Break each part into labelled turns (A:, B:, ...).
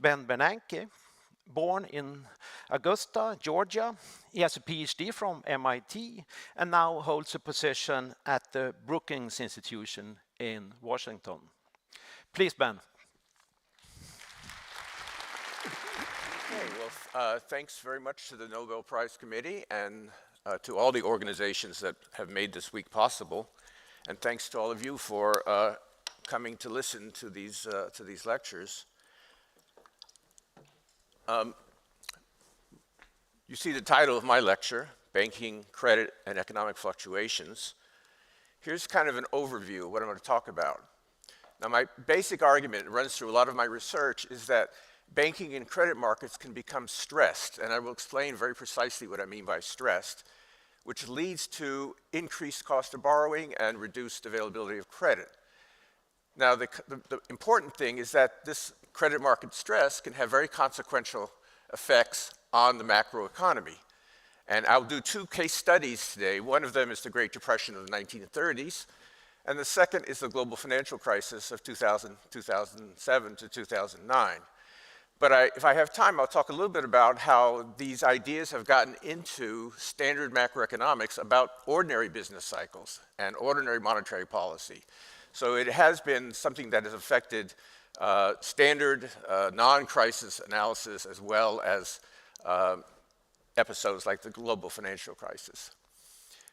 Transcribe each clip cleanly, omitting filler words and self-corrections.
A: Ben Bernanke, born in Augusta, Georgia. He has a PhD from MIT and now holds a position at the Brookings Institution in Washington. Please, Ben.
B: Okay, well, thanks very much to the Nobel Prize Committee and to all the organizations that have made this week possible. And thanks to all of you for coming to listen to these lectures. You see the title of my lecture, Banking, Credit, and Economic Fluctuations. Here's kind of an overview of what I'm going to talk about. Now, my basic argument, it runs through a lot of my research, is that banking and credit markets can become stressed, and I will explain very precisely what I mean by stressed, which leads to increased cost of borrowing and reduced availability of credit. Now, the important thing is that this credit market stress can have very consequential effects on the macroeconomy. And I'll do two case studies today. One of them is the Great Depression of the 1930s, and the second is the global financial crisis of 2007 to 2009. But if I have time, I'll talk a little bit about how these ideas have gotten into standard macroeconomics about ordinary business cycles and ordinary monetary policy. So it has been something that has affected standard non-crisis analysis as well as episodes like the global financial crisis.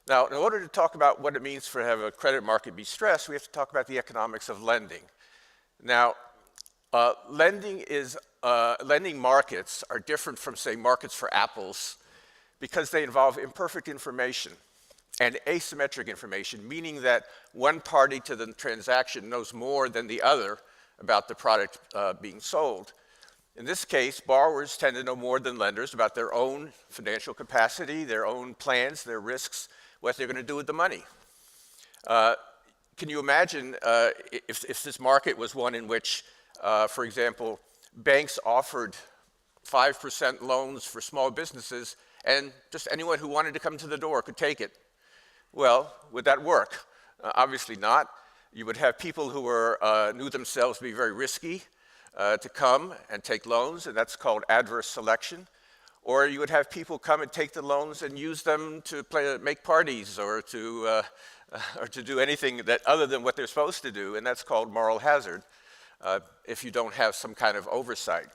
B: Now, in order to talk about what it means to have a credit market be stressed, we have to talk about the economics of lending. Now, lending markets are different from, say, markets for apples because they involve imperfect information and asymmetric information, meaning that one party to the transaction knows more than the other about the product being sold. In this case, borrowers tend to know more than lenders about their own financial capacity, their own plans, their risks, what they're going to do with the money. Can you imagine if this market was one in which, for example, banks offered 5% loans for small businesses and just anyone who wanted to come to the door could take it? Well, would that work? Obviously not. You would have people who knew themselves to be very risky to come and take loans, and that's called adverse selection. Or you would have people come and take the loans and use them to make parties or to do anything other than what they're supposed to do, and that's called moral hazard if you don't have some kind of oversight.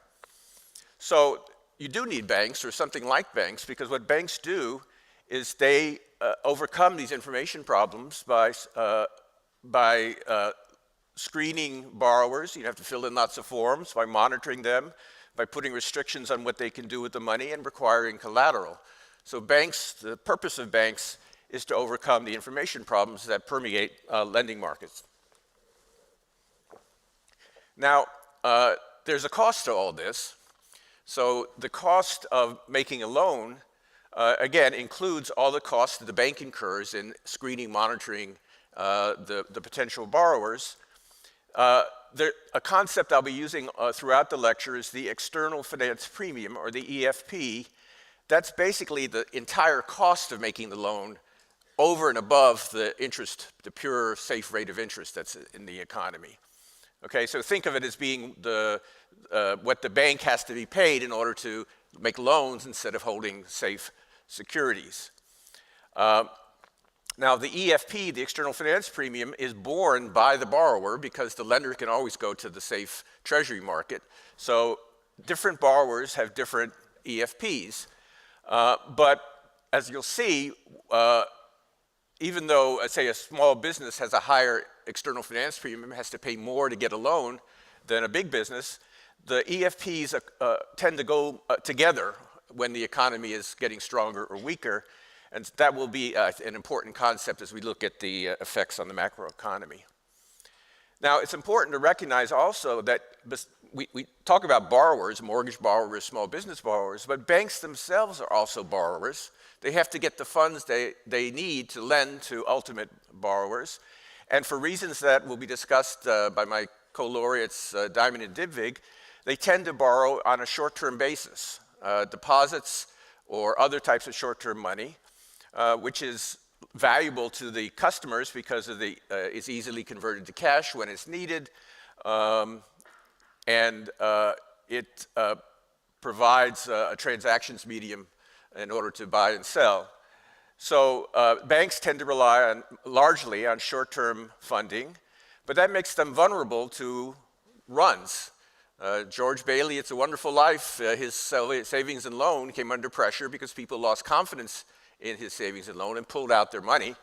B: So you do need banks or something like banks, because what banks do is they overcome these information problems by screening borrowers. You have to fill in lots of forms, by monitoring them, by putting restrictions on what they can do with the money, and requiring collateral. So banks, the purpose of banks is to overcome the information problems that permeate lending markets. Now, there's a cost to all this. So the cost of making a loan, again, includes all the costs that the bank incurs in screening, monitoring the potential borrowers. A concept I'll be using throughout the lecture is the external finance premium, or the EFP. That's basically the entire cost of making the loan over and above the interest, the pure safe rate of interest that's in the economy. Okay, so think of it as being what the bank has to be paid in order to make loans instead of holding safe securities. Now, the EFP, the external finance premium, is borne by the borrower because the lender can always go to the safe treasury market. So different borrowers have different EFPs. But as you'll see, even though, say, a small business has a higher external finance premium, has to pay more to get a loan than a big business, the EFPs tend to go together when the economy is getting stronger or weaker. And that will be an important concept as we look at the effects on the macroeconomy. Now, it's important to recognize also that we talk about borrowers, mortgage borrowers, small business borrowers, but banks themselves are also borrowers. They have to get the funds they need to lend to ultimate borrowers. And for reasons that will be discussed by my co-laureates, Diamond and Dybvig, they tend to borrow on a short-term basis, deposits or other types of short-term money, which is valuable to the customers because it's easily converted to cash when it's needed. And it provides a transactions medium in order to buy and sell. So banks tend to rely largely on short-term funding, but that makes them vulnerable to runs. George Bailey, It's a Wonderful Life, his savings and loan came under pressure because people lost confidence in his savings and loan and pulled out their money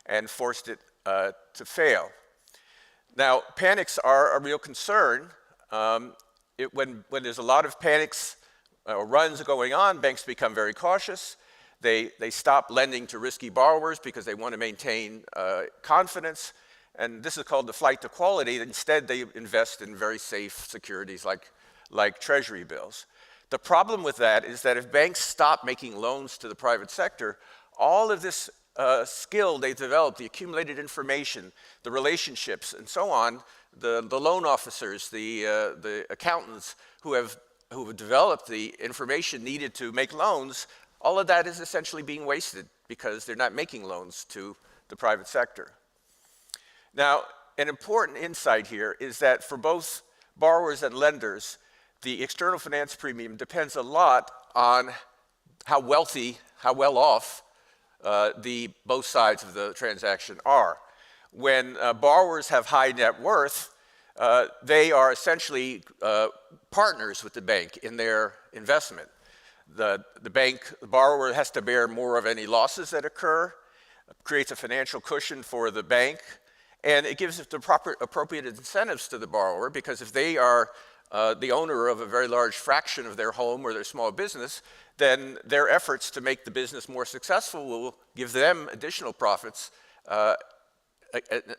B: and forced it to fail. Now, panics are a real concern. When there's a lot of panics or runs going on, banks become very cautious. They stop lending to risky borrowers because they want to maintain confidence. And this is called the flight to quality. Instead, they invest in very safe securities like treasury bills. The problem with that is that if banks stop making loans to the private sector, all of this skill they developed, the accumulated information, the relationships, and so on, the loan officers, the accountants who have developed the information needed to make loans, all of that is essentially being wasted because they're not making loans to the private sector. Now, an important insight here is that for both borrowers and lenders, the external finance premium depends a lot on how wealthy, how well off both sides of the transaction are. When borrowers have high net worth, they are essentially partners with the bank in their investment. The borrower has to bear more of any losses that occur, creates a financial cushion for the bank, and it gives the appropriate incentives to the borrower, because if they are the owner of a very large fraction of their home or their small business, then their efforts to make the business more successful will give them additional profits,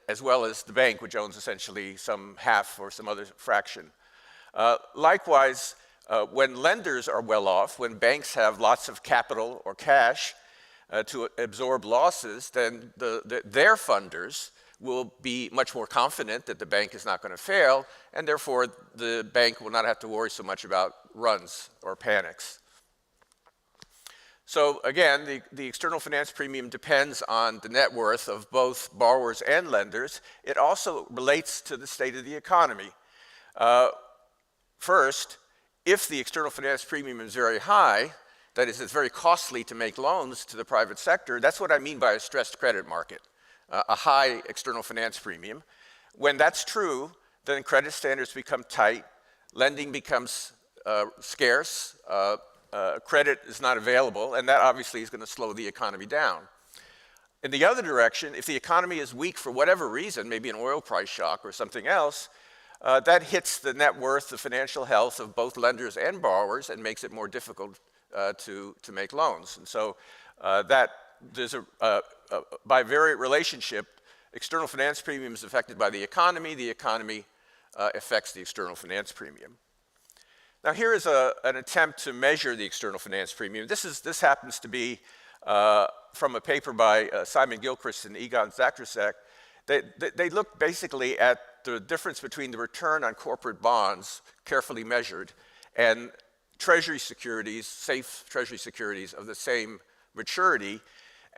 B: as well as the bank, which owns essentially some half or some other fraction. Likewise, when lenders are well off, when banks have lots of capital or cash to absorb losses, then their funders will be much more confident that the bank is not going to fail, and therefore the bank will not have to worry so much about runs or panics. So again, the external finance premium depends on the net worth of both borrowers and lenders. It also relates to the state of the economy. First, if the external finance premium is very high, that is, it's very costly to make loans to the private sector, that's what I mean by a stressed credit market. A high external finance premium. When that's true, then credit standards become tight, lending becomes scarce, credit is not available, and that obviously is going to slow the economy down. In the other direction, if the economy is weak for whatever reason, maybe an oil price shock or something else, that hits the net worth, the financial health of both lenders and borrowers and makes it more difficult to make loans. And so there's by very relationship, external finance premium is affected by the economy affects the external finance premium. Now here is an attempt to measure the external finance premium. This happens to be from a paper by Simon Gilchrist and Egon Zachrisek. They look basically at the difference between the return on corporate bonds, carefully measured, and treasury securities, safe treasury securities of the same maturity.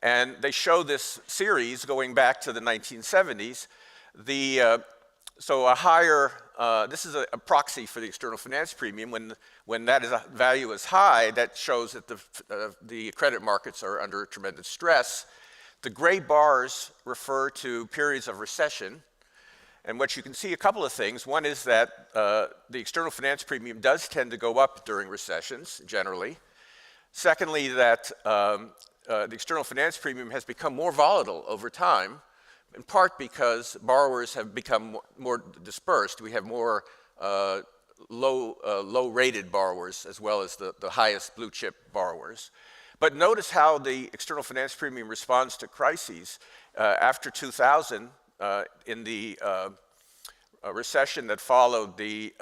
B: And they show this series going back to the 1970s. So a higher, this is a proxy for the external finance premium. When that value is high, that shows that the credit markets are under tremendous stress. The gray bars refer to periods of recession. And what you can see, a couple of things. One is that the external finance premium does tend to go up during recessions, generally. Secondly, that the external finance premium has become more volatile over time, in part because borrowers have become more dispersed. We have more low-rated borrowers as well as the highest blue-chip borrowers. But notice how the external finance premium responds to crises. After 2000, in the recession that followed the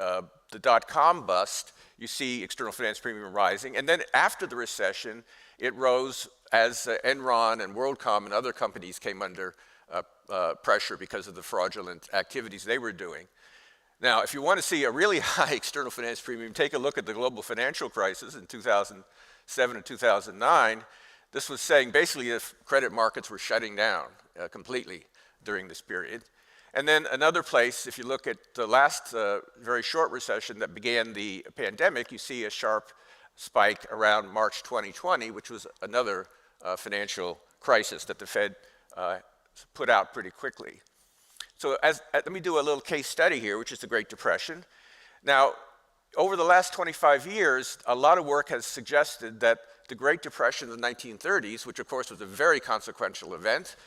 B: dot-com bust, you see external finance premium rising. And then after the recession, it rose as Enron and WorldCom and other companies came under pressure because of the fraudulent activities they were doing. Now, if you want to see a really high external finance premium, take a look at the global financial crisis in 2007 and 2009. This was saying basically if credit markets were shutting down completely during this period. And then another place, if you look at the last very short recession that began the pandemic, you see a sharp spike around March 2020, which was another financial crisis that the Fed put out pretty quickly. So let me do a little case study here, which is the Great Depression. Now, over the last 25 years, a lot of work has suggested that the Great Depression of the 1930s, which of course was a very consequential event,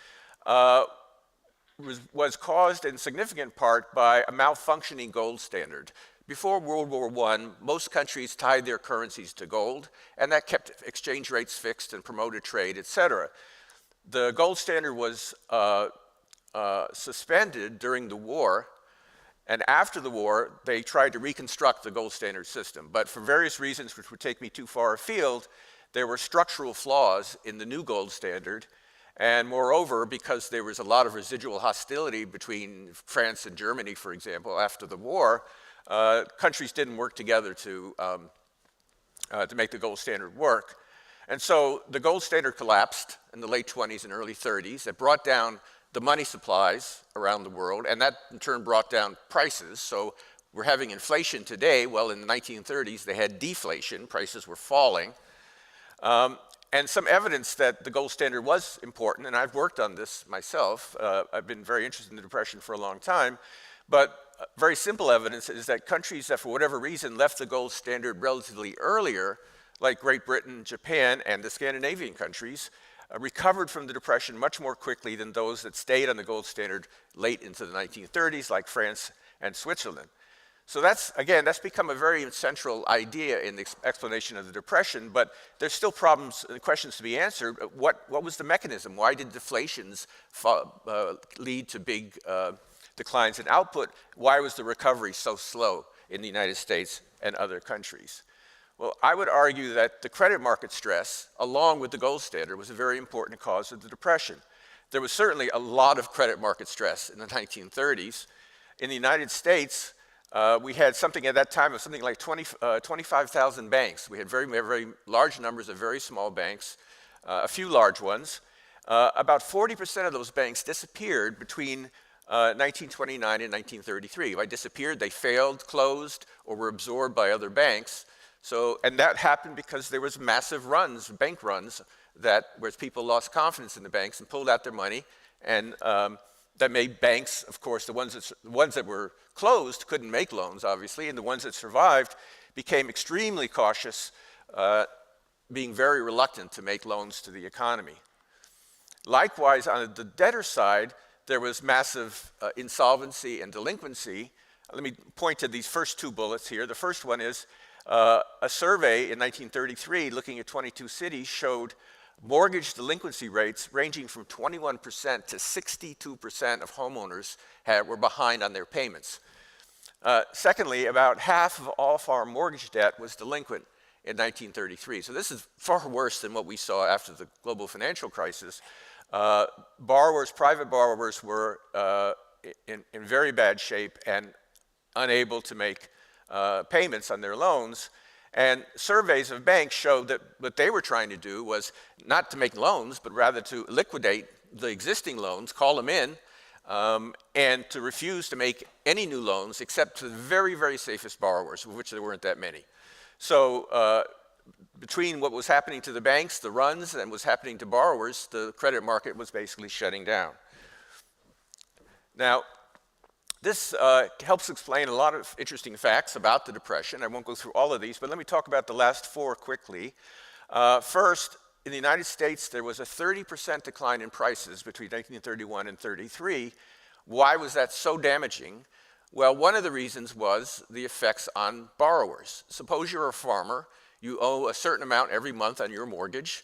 B: was caused in significant part by a malfunctioning gold standard. Before World War I, most countries tied their currencies to gold, and that kept exchange rates fixed and promoted trade, etc. The gold standard was suspended during the war, and after the war, they tried to reconstruct the gold standard system. But for various reasons, which would take me too far afield, there were structural flaws in the new gold standard. And moreover, because there was a lot of residual hostility between France and Germany, for example, after the war, countries didn't work together to make the gold standard work. And so the gold standard collapsed in the late 20s and early 30s. It brought down the money supplies around the world, and that in turn brought down prices. So we're having inflation today. Well, in the 1930s, they had deflation. Prices were falling. And some evidence that the gold standard was important, and I've worked on this myself. I've been very interested in the Depression for a long time. But very simple evidence is that countries that, for whatever reason, left the gold standard relatively earlier, like Great Britain, Japan, and the Scandinavian countries, recovered from the Depression much more quickly than those that stayed on the gold standard late into the 1930s, like France and Switzerland. So that's become a very central idea in the explanation of the Depression, but there's still problems and questions to be answered. What was the mechanism? Why did deflations lead to big declines in output? Why was the recovery so slow in the United States and other countries? Well, I would argue that the credit market stress, along with the gold standard, was a very important cause of the Depression. There was certainly a lot of credit market stress in the 1930s. In the United States, we had something at that time of something like 25,000 banks. We had very large numbers of very small banks, a few large ones. About 40% of those banks disappeared between 1929 and 1933. By disappeared, they failed, closed, or were absorbed by other banks. And that happened because there was massive runs, bank runs, where people lost confidence in the banks and pulled out their money, and that made banks, of course, the ones that were closed couldn't make loans, obviously, and the ones that survived became extremely cautious, being very reluctant to make loans to the economy. Likewise, on the debtor side, there was massive insolvency and delinquency. Let me point to these first two bullets here. The first one is a survey in 1933 looking at 22 cities showed mortgage delinquency rates ranging from 21% to 62% of homeowners were behind on their payments. Secondly, about half of all farm mortgage debt was delinquent in 1933. So this is far worse than what we saw after the global financial crisis. Private borrowers were in very bad shape and unable to make payments on their loans. And surveys of banks showed that what they were trying to do was not to make loans, but rather to liquidate the existing loans, call them in, and to refuse to make any new loans except to the very safest borrowers, of which there weren't that many. So between what was happening to the banks, the runs, and what was happening to borrowers, the credit market was basically shutting down. Now, this helps explain a lot of interesting facts about the Depression. I won't go through all of these, but let me talk about the last four quickly. First, in the United States, there was a 30% decline in prices between 1931 and 33. Why was that so damaging? Well, one of the reasons was the effects on borrowers. Suppose you're a farmer, you owe a certain amount every month on your mortgage,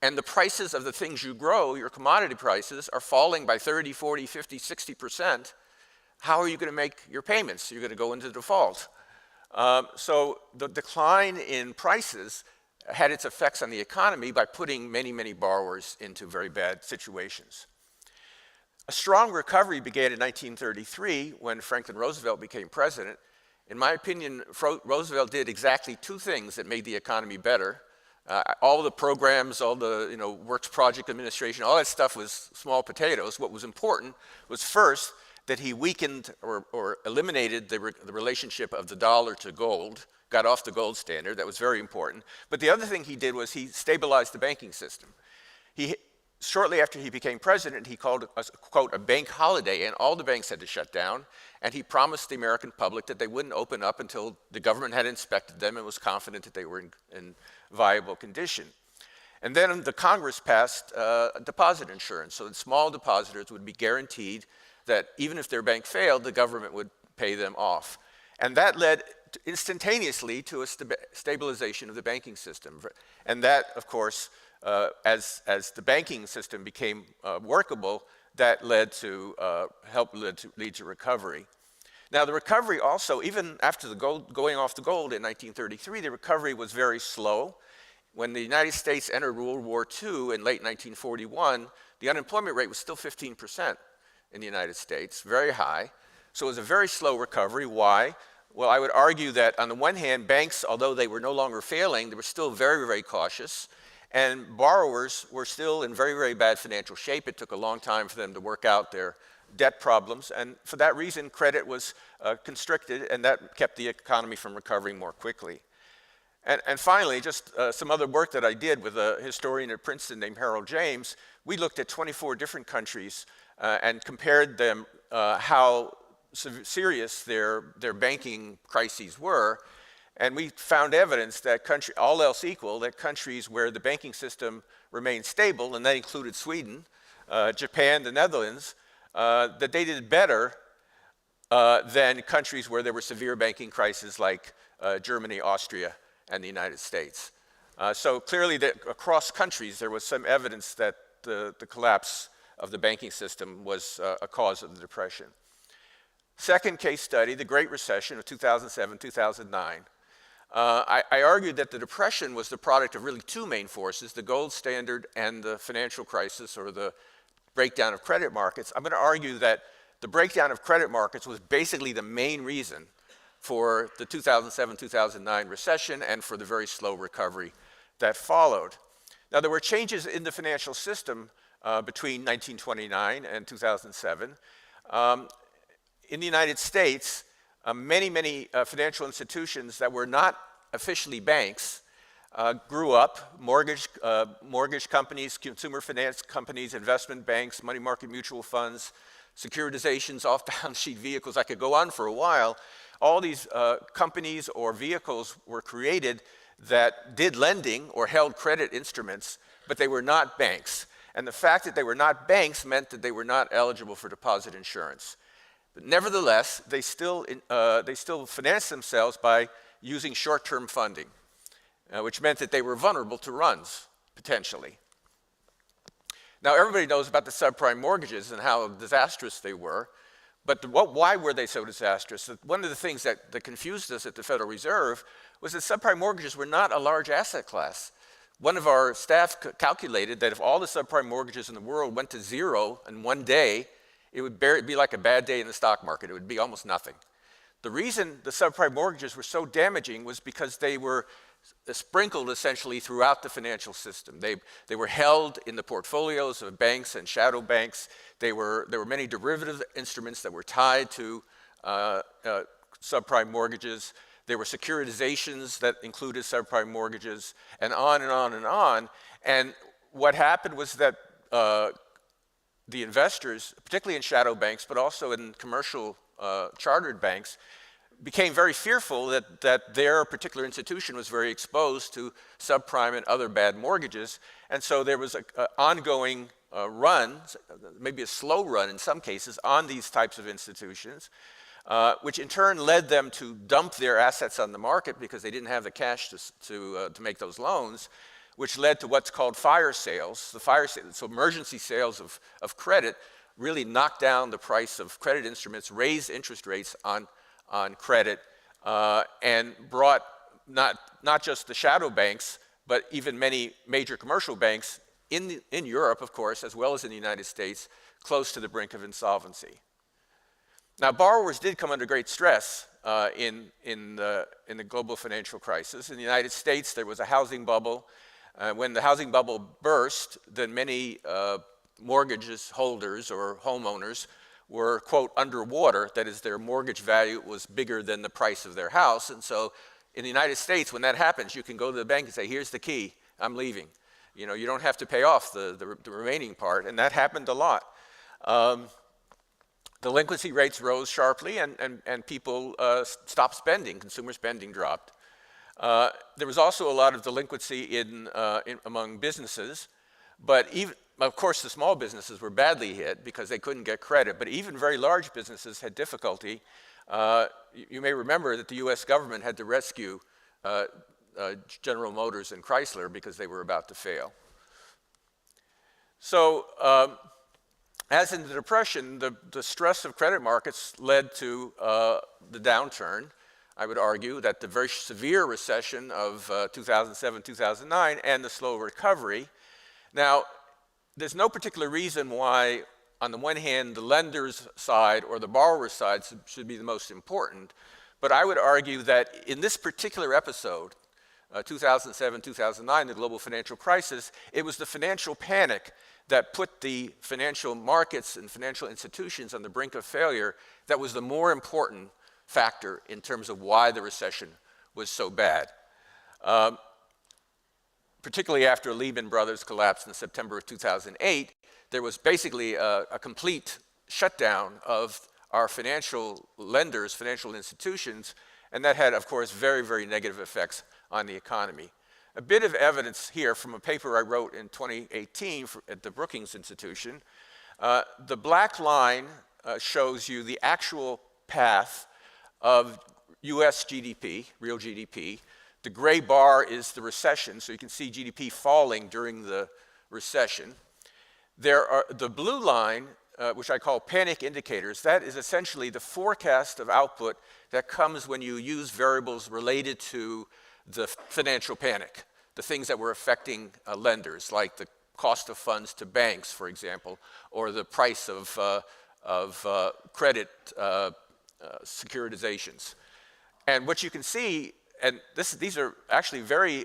B: and the prices of the things you grow, your commodity prices, are falling by 30, 40, 50, 60%. How are you going to make your payments? You're going to go into default. So the decline in prices had its effects on the economy by putting many borrowers into very bad situations. A strong recovery began in 1933 when Franklin Roosevelt became president. In my opinion, Roosevelt did exactly two things that made the economy better. All the programs, all the Works Project Administration, all that stuff was small potatoes. What was important was first that he weakened or eliminated the relationship of the dollar to gold, got off the gold standard. That was very important. But the other thing he did was he stabilized the banking system. Shortly after he became president, he called a, quote, a bank holiday, and all the banks had to shut down. And he promised the American public that they wouldn't open up until the government had inspected them and was confident that they were in viable condition. And then the Congress passed deposit insurance, so that small depositors would be guaranteed that even if their bank failed, the government would pay them off. And that led instantaneously to a stabilization of the banking system. And that, of course, as the banking system became workable, that led to lead to recovery. Now, the recovery also, even after going off the gold in 1933, the recovery was very slow. When the United States entered World War II in late 1941, the unemployment rate was still 15% in the United States, very high. So it was a very slow recovery. Why? Well, I would argue that on the one hand, banks, although they were no longer failing, they were still very, very cautious. And borrowers were still in very, very bad financial shape. It took a long time for them to work out their debt problems. And for that reason, credit was constricted, and that kept the economy from recovering more quickly. And finally, just some other work that I did with a historian at Princeton named Harold James. We looked at 24 different countries and compared them how serious their banking crises were. And we found evidence that all else equal, that countries where the banking system remained stable, and that included Sweden, Japan, the Netherlands, that they did better than countries where there were severe banking crises like Germany, Austria, and the United States. So clearly across countries there was some evidence that the collapse of the banking system was a cause of the Depression. Second case study, the Great Recession of 2007-2009. I argued that the Depression was the product of really two main forces, the gold standard and the financial crisis, or the breakdown of credit markets. I'm going to argue that the breakdown of credit markets was basically the main reason for the 2007-2009 recession and for the very slow recovery that followed. Now, there were changes in the financial system between 1929 and 2007. In the United States, many financial institutions that were not officially banks grew up. Mortgage companies, consumer finance companies, investment banks, money market mutual funds, securitizations, off-balance sheet vehicles. I could go on for a while. All these companies or vehicles were created that did lending or held credit instruments, but they were not banks. And the fact that they were not banks meant that they were not eligible for deposit insurance. But nevertheless, they still financed themselves by using short-term funding, which meant that they were vulnerable to runs, potentially. Now, everybody knows about the subprime mortgages and how disastrous they were, but why were they so disastrous? One of the things that confused us at the Federal Reserve was that subprime mortgages were not a large asset class. One of our staff calculated that if all the subprime mortgages in the world went to zero in one day, it would be like a bad day in the stock market. It would be almost nothing. The reason the subprime mortgages were so damaging was because they were sprinkled essentially throughout the financial system. They were held in the portfolios of banks and shadow banks. There were many derivative instruments that were tied to subprime mortgages. There were securitizations that included subprime mortgages, and on and on and on. And what happened was that the investors, particularly in shadow banks, but also in commercial chartered banks, became very fearful that their particular institution was very exposed to subprime and other bad mortgages. And so there was an ongoing run, maybe a slow run in some cases, on these types of institutions, which in turn led them to dump their assets on the market because they didn't have the cash to make those loans, which led to what's called fire sales. So emergency sales of credit really knocked down the price of credit instruments, raised interest rates on credit, and brought not just the shadow banks, but even many major commercial banks in Europe, of course, as well as in the United States, close to the brink of insolvency. Now, borrowers did come under great stress in the global financial crisis. In the United States, there was a housing bubble. When the housing bubble burst, then many mortgage holders or homeowners were, quote, underwater. That is, their mortgage value was bigger than the price of their house. And so in the United States, when that happens, you can go to the bank and say, here's the key, I'm leaving. You know, you don't have to pay off the remaining part, and that happened a lot. Delinquency rates rose sharply, and people stopped spending. Consumer spending dropped. There was also a lot of delinquency among businesses, but even, of course, the small businesses were badly hit because they couldn't get credit, but even very large businesses had difficulty. You may remember that the US government had to rescue General Motors and Chrysler because they were about to fail. So, as in the Depression, the stress of credit markets led to the downturn. I would argue that the very severe recession of 2007, 2009, and the slow recovery. Now, there's no particular reason why, on the one hand, the lender's side or the borrower's side should be the most important, but I would argue that in this particular episode, 2007, 2009, the global financial crisis, it was the financial panic that put the financial markets and financial institutions on the brink of failure that was the more important factor in terms of why the recession was so bad. Particularly after Lehman Brothers collapsed in September of 2008, there was basically a complete shutdown of our financial lenders, financial institutions, and that had, of course, very, very negative effects on the economy. A bit of evidence here from a paper I wrote in 2018 at the Brookings Institution. The black line shows you the actual path of US GDP, real GDP. The gray bar is the recession, so you can see GDP falling during the recession. The blue line, which I call panic indicators, that is essentially the forecast of output that comes when you use variables related to the financial panic, the things that were affecting lenders, like the cost of funds to banks, for example, or the price of credit securitizations. And what you can see, and these are actually very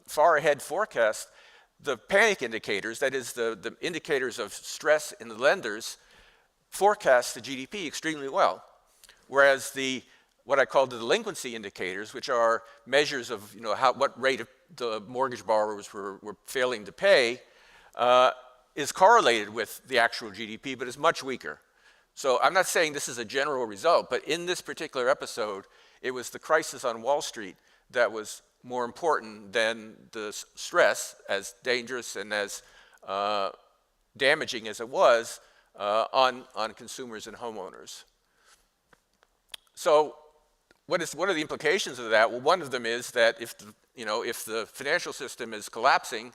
B: far ahead forecasts, the panic indicators, that is the indicators of stress in the lenders, forecast the GDP extremely well. Whereas what I call the delinquency indicators, which are measures of what rate of the mortgage borrowers were failing to pay, is correlated with the actual GDP, but is much weaker. So I'm not saying this is a general result, but in this particular episode, it was the crisis on Wall Street that was more important than the stress, as dangerous and as damaging as it was, on consumers and homeowners. So what are the implications of that? Well, one of them is that if the financial system is collapsing,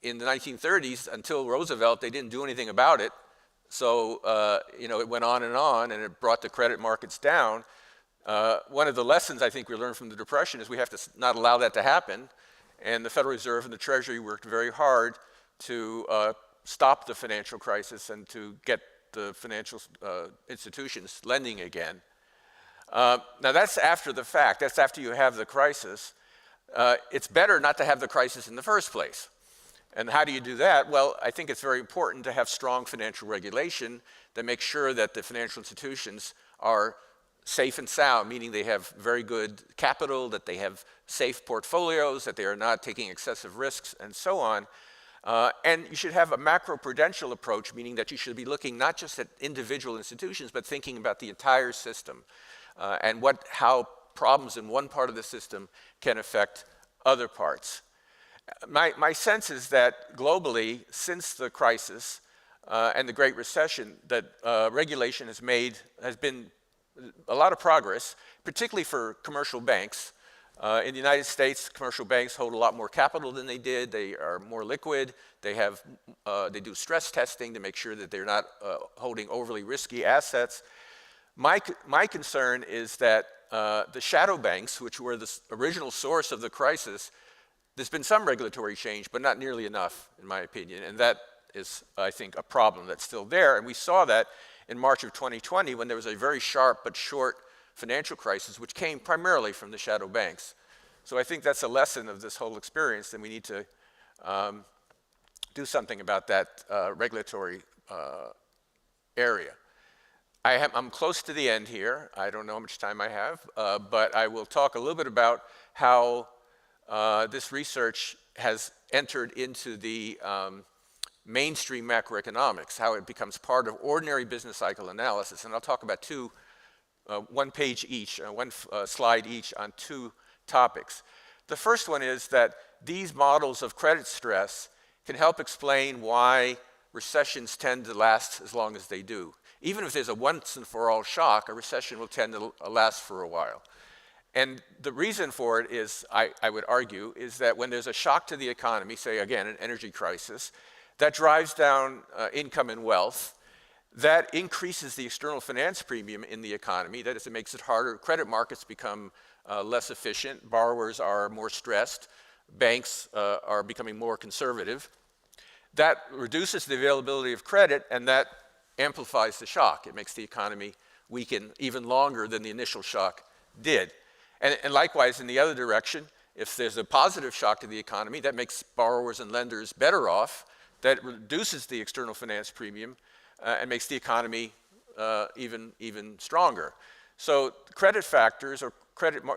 B: in the 1930s, until Roosevelt, they didn't do anything about it. So it went on, and it brought the credit markets down. One of the lessons I think we learned from the Depression is we have to not allow that to happen. And the Federal Reserve and the Treasury worked very hard to stop the financial crisis and to get the financial institutions lending again. Now that's after the fact. That's after you have the crisis. It's better not to have the crisis in the first place. And how do you do that? Well, I think it's very important to have strong financial regulation that makes sure that the financial institutions are safe and sound, meaning they have very good capital, that they have safe portfolios, that they are not taking excessive risks, and so on. And you should have a macroprudential approach, meaning that you should be looking not just at individual institutions, but thinking about the entire system and how problems in one part of the system can affect other parts. My sense is that globally, since the crisis and the Great Recession, that regulation has been a lot of progress, particularly for commercial banks. In the United States, commercial banks hold a lot more capital than they did. They are more liquid. They do stress testing to make sure that they're not holding overly risky assets. My concern is that the shadow banks, which were the original source of the crisis, there's been some regulatory change, but not nearly enough, in my opinion. And that is, I think, a problem that's still there. And we saw that in March of 2020 when there was a very sharp but short financial crisis, which came primarily from the shadow banks. So I think that's a lesson of this whole experience, and we need to do something about that regulatory area. I'm close to the end here. I don't know how much time I have, but I will talk a little bit about how this research has entered into the mainstream macroeconomics, how it becomes part of ordinary business cycle analysis. And I'll talk about one page each, one slide each on two topics. The first one is that these models of credit stress can help explain why recessions tend to last as long as they do. Even if there's a once and for all shock, a recession will tend to last for a while. And the reason for it is, I would argue, is that when there's a shock to the economy, say again, an energy crisis, that drives down income and wealth, that increases the external finance premium in the economy. That is, it makes it harder. Credit markets become less efficient. Borrowers are more stressed. Banks are becoming more conservative. That reduces the availability of credit, and that amplifies the shock. It makes the economy weaken even longer than the initial shock did. And likewise, in the other direction, if there's a positive shock to the economy, that makes borrowers and lenders better off. That reduces the external finance premium and makes the economy even stronger. So credit factors or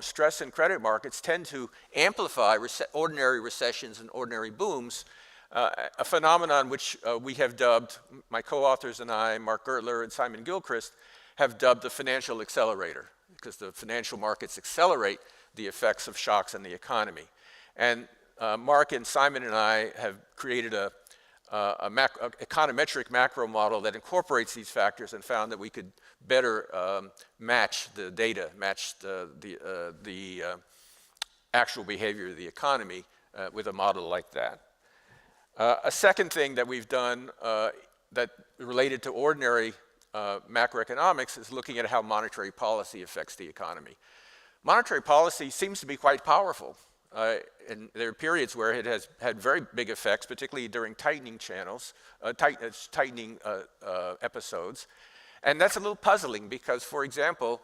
B: stress in credit markets tend to amplify ordinary recessions and ordinary booms, a phenomenon which we have dubbed, my co-authors and I, Mark Gertler and Simon Gilchrist, have dubbed the financial accelerator, because the financial markets accelerate the effects of shocks on the economy. And Mark and Simon and I have created a econometric macro model that incorporates these factors and found that we could better match the data, match the actual behavior of the economy with a model like that. A second thing that we've done that related to ordinary macroeconomics is looking at how monetary policy affects the economy. Monetary policy seems to be quite powerful. And there are periods where it has had very big effects, particularly during tightening episodes. And that's a little puzzling because, for example,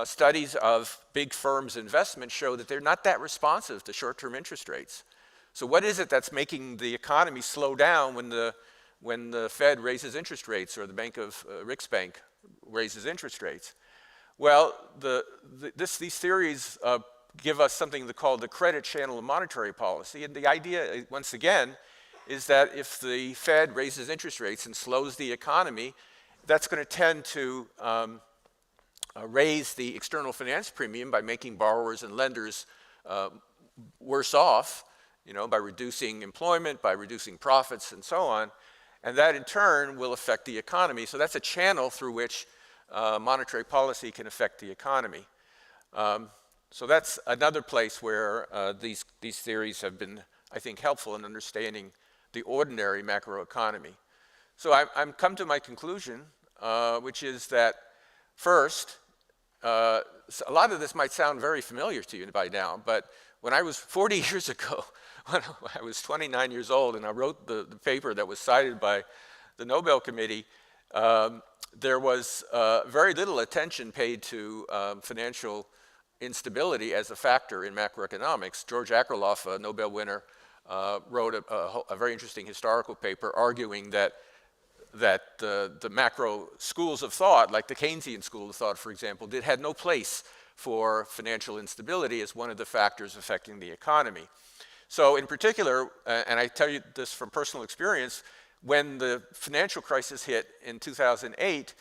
B: studies of big firms' investment show that they're not that responsive to short-term interest rates. So what is it that's making the economy slow down when the Fed raises interest rates or the Riksbank raises interest rates? Well, these theories give us something called the credit channel of monetary policy. And the idea, once again, is that if the Fed raises interest rates and slows the economy, that's going to tend to raise the external finance premium by making borrowers and lenders worse off, by reducing employment, by reducing profits, and so on. And that, in turn, will affect the economy. So that's a channel through which monetary policy can affect the economy. So that's another place where these theories have been, I think, helpful in understanding the ordinary macroeconomy. So I'm come to my conclusion, which is that first, a lot of this might sound very familiar to you by now, but when I was 40 years ago, when I was 29 years old and I wrote the paper that was cited by the Nobel Committee, there was very little attention paid to financial instability as a factor in macroeconomics. George Akerlof, a Nobel winner, wrote a very interesting historical paper arguing that the macro schools of thought, like the Keynesian school of thought, for example, had no place for financial instability as one of the factors affecting the economy. So in particular, and I tell you this from personal experience, when the financial crisis hit in 2008,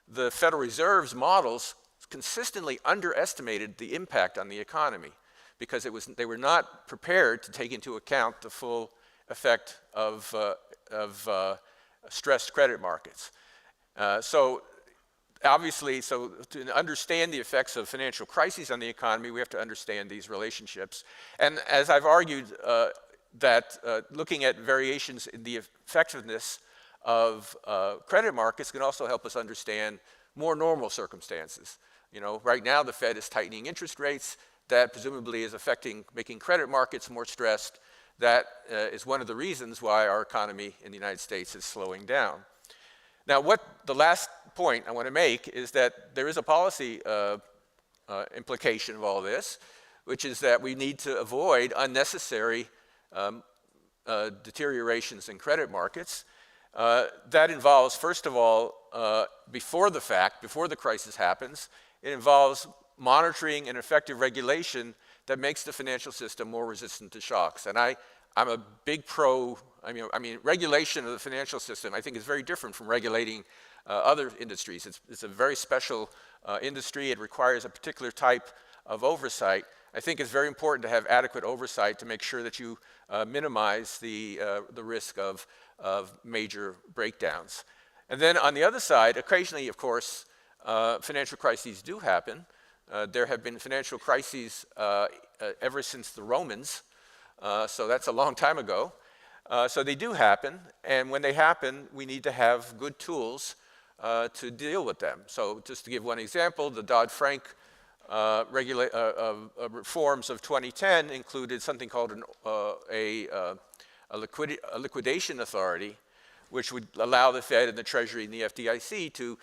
B: the Federal Reserve's models consistently underestimated the impact on the economy because they were not prepared to take into account the full effect of stressed credit markets. So obviously, to understand the effects of financial crises on the economy, we have to understand these relationships. And as I've argued, that looking at variations in the effectiveness of credit markets can also help us understand more normal circumstances. Right now the Fed is tightening interest rates. That presumably is making credit markets more stressed. That is one of the reasons why our economy in the United States is slowing down. Now, the last point I want to make is that there is a policy implication of all this, which is that we need to avoid unnecessary deteriorations in credit markets. That involves, first of all, before the fact, before the crisis happens, it involves monitoring and effective regulation that makes the financial system more resistant to shocks. And I'm a big pro, I mean, regulation of the financial system, I think, is very different from regulating other industries. It's a very special industry. It requires a particular type of oversight. I think it's very important to have adequate oversight to make sure that you minimize the risk of major breakdowns. And then on the other side, occasionally, of course, financial crises do happen. There have been financial crises ever since the Romans, so that's a long time ago. So they do happen, and when they happen, we need to have good tools to deal with them. So just to give one example, the Dodd-Frank reforms of 2010 included something called a liquidation authority, which would allow the Fed and the Treasury and the FDIC to,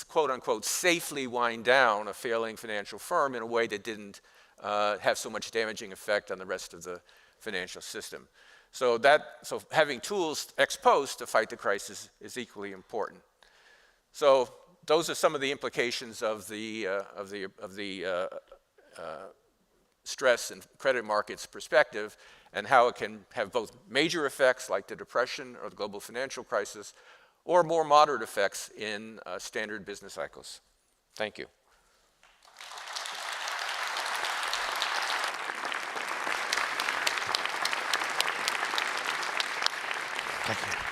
B: quote unquote, safely wind down a failing financial firm in a way that didn't have so much damaging effect on the rest of the financial system. So having tools ex post to fight the crisis is equally important. So those are some of the implications of the stress and credit markets perspective, and how it can have both major effects like the Depression or the global financial crisis, or more moderate effects in standard business cycles. Thank you.
A: Thank you.